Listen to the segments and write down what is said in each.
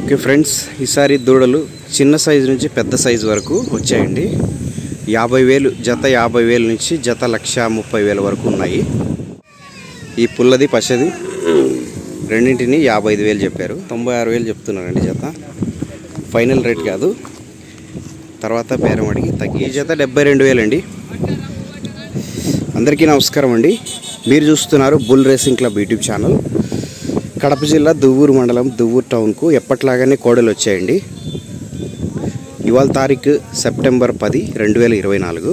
Okay friends, ఈసారి దూడలు చిన్న సైజు నుంచి పెద్ద సైజు వరకు వచ్చాయండి. 50,000 జత, 50,000 నుంచి జత 1,30,000 వరకు ఉన్నాయి. ఈ పుల్లది పచ్చది రెండింటిని 55,000 చెప్పారు. 96,000 చెప్తున్నారండి జత. ఫైనల్ రేట్ కాదు, తర్వాత బేరం అడిగి తగ్గి. ఈ జత 72,000 అండి. అందరికీ నమస్కారం అండి. మీరు చూస్తున్నారు bull racing club YouTube channel. Kadapa జిల్లా దువ్వూరు మండలం దువ్వూరు టౌన్కు ఎప్పట్లాగానే కోడలు వచ్చాయండి. ఇవాళ తారీఖు సెప్టెంబర్ 10, 2024.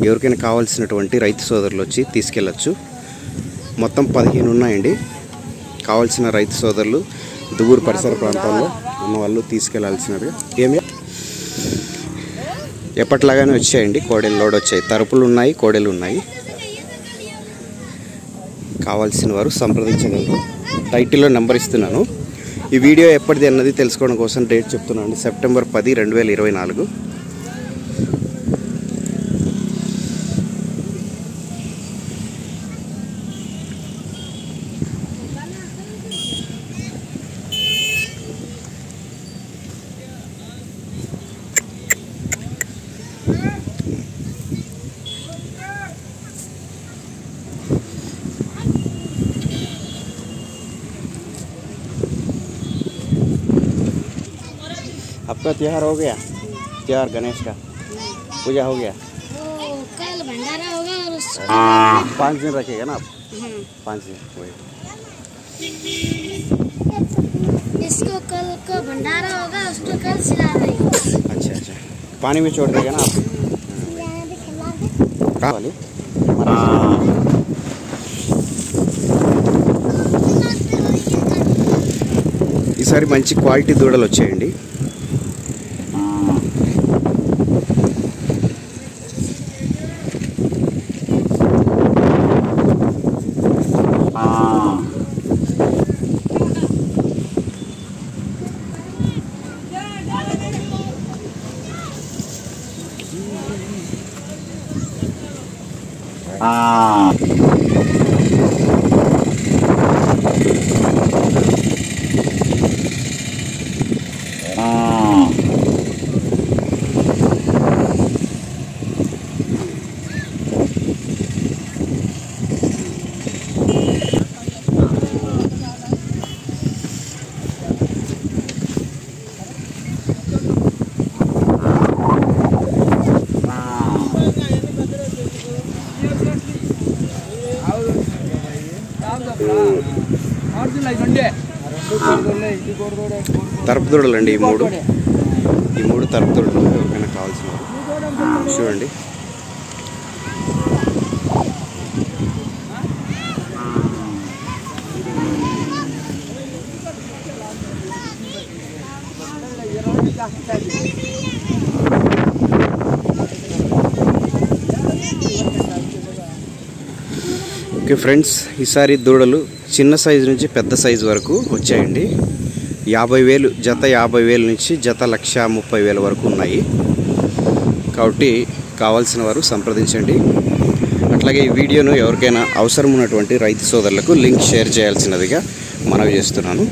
ఎవరికైనా కావాల్సినటువంటి రైతు సోదరులు వచ్చి తీసుకెళ్ళచ్చు. మొత్తం 15 ఉన్నాయండి. కావాల్సిన రైతు సోదరులు దువ్వూరు పరిసర ప్రాంతాల్లో ఉన్న వాళ్ళు తీసుకెళ్లాల్సినది. ఏమి ఎప్పట్లాగానే వచ్చాయండి. కోడెలు లోడ్ వచ్చాయి. తరుపులు ఉన్నాయి, కోడెలు ఉన్నాయి. కావాల్సిన వారు సంప్రదించగలరు. టైటిల్లో నెంబర్ ఇస్తున్నాను. ఈ వీడియో ఎప్పటిది అన్నది తెలుసుకోవడం కోసం డేట్ చెప్తున్నాను. సెప్టెంబర్ 10, 2024. आपका त्योहार हो गया? त्योहार गणेश का पूजा हो गया? कल भंडारा होगा और 5 दिन रखेगा ना आप? 5 दिन वही। इसको कल को भंडारा होगा, उसको कल सिला देंगे। अच्छा अच्छा, पानी में छोड़ देगा ना आप? कहाँ वाली? ఈసారి మంచి క్వాలిటీ దూడలు వచ్చాయండి. తరపు దూడలండి ఈ మూడు తరపు దూడలు. ఎవరికైనా కావాల్సిన చూడండి. ఓకే ఫ్రెండ్స్, ఈసారి దూడలు చిన్న సైజు నుంచి పెద్ద సైజు వరకు వచ్చాయండి. 50,000 జత, 50,000 నుంచి జత 130,000 వరకు ఉన్నాయి. కాబట్టి కావాల్సిన వారు సంప్రదించండి. అట్లాగే ఈ వీడియోను ఎవరికైనా అవసరం ఉన్నటువంటి రైతు సోదరులకు లింక్ షేర్ చేయాల్సినదిగా మనవి చేస్తున్నాను.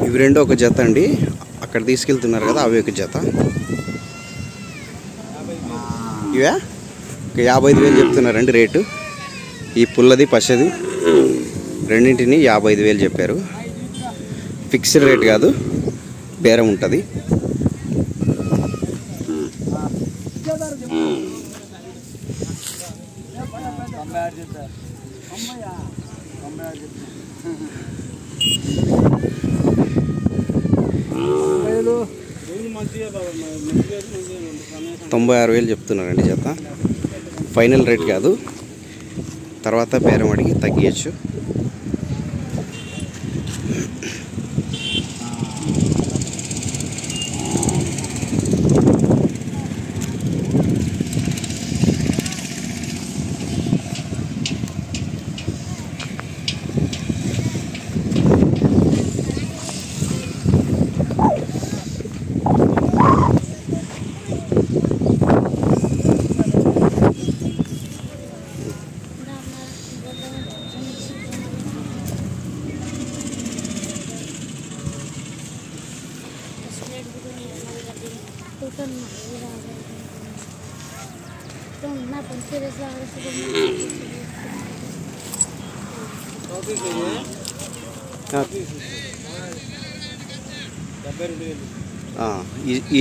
ఇవి రెండు ఒక జత అండి. అక్కడ తీసుకెళ్తున్నారు కదా, అవి ఒక జత. ఇవే 55,000 చెప్తున్నారండి రేటు. ఈ పుల్లది పచ్చది రెండింటిని 55,000 చెప్పారు. ఫిక్స్డ్ రేట్ కాదు, బేరం ఉంటుంది. $96,000 చెప్తున్నారండి జత. ఫైనల్ రేట్ కాదు, తర్వాత బేరం అడిగి తగ్గించచ్చు. ఈ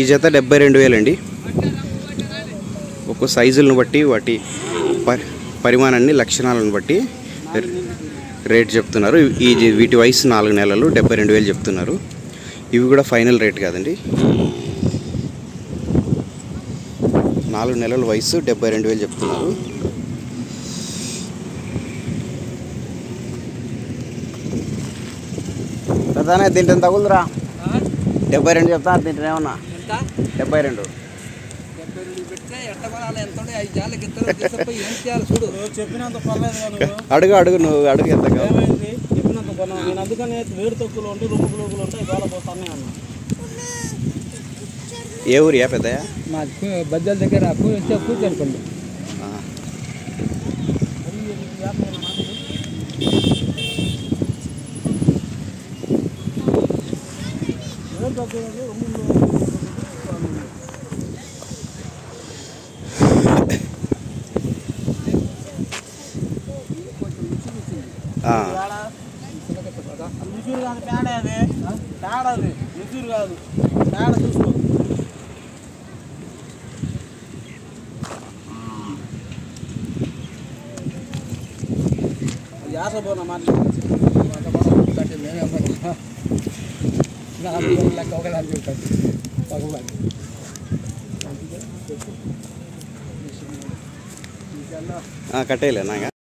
జత 72,000 అండి. ఒక్కో సైజులను బట్టి వాటి పరిమాణాన్ని లక్షణాలను బట్టి రేట్ చెప్తున్నారు. వీటి వయసు 4 నెలలు 72,000 చెప్తున్నారు. ఇవి కూడా ఫైనల్ రేట్ కాదండి. 4 నెలల వయసు 72,000 చెప్తున్నారు. ప్రధాన దీంట్లో తగులురా 72 చెప్తా. దీంట్లో ఏమన్నా 72 అడుగు అడుగు నువ్వు అడుగు ఎంత చెప్పినంత కొన్నా. నేను అందుకనే వేరు తక్కువలు ఉంటాయి, రొమ్ము పులుగులు ఉంటాయి, గోళ పోతానే అన్నా. ఏ ఊరియా పెద్దయ్య? మా బద్దల దగ్గర కూర్చోనుకోండి. నిజూరు కాదు పేడ, అది పేడ, అది నిజూరు కాదు పేడ. చూసుకో యాసపోనా మాట్లాడి కట్టేయలేనా?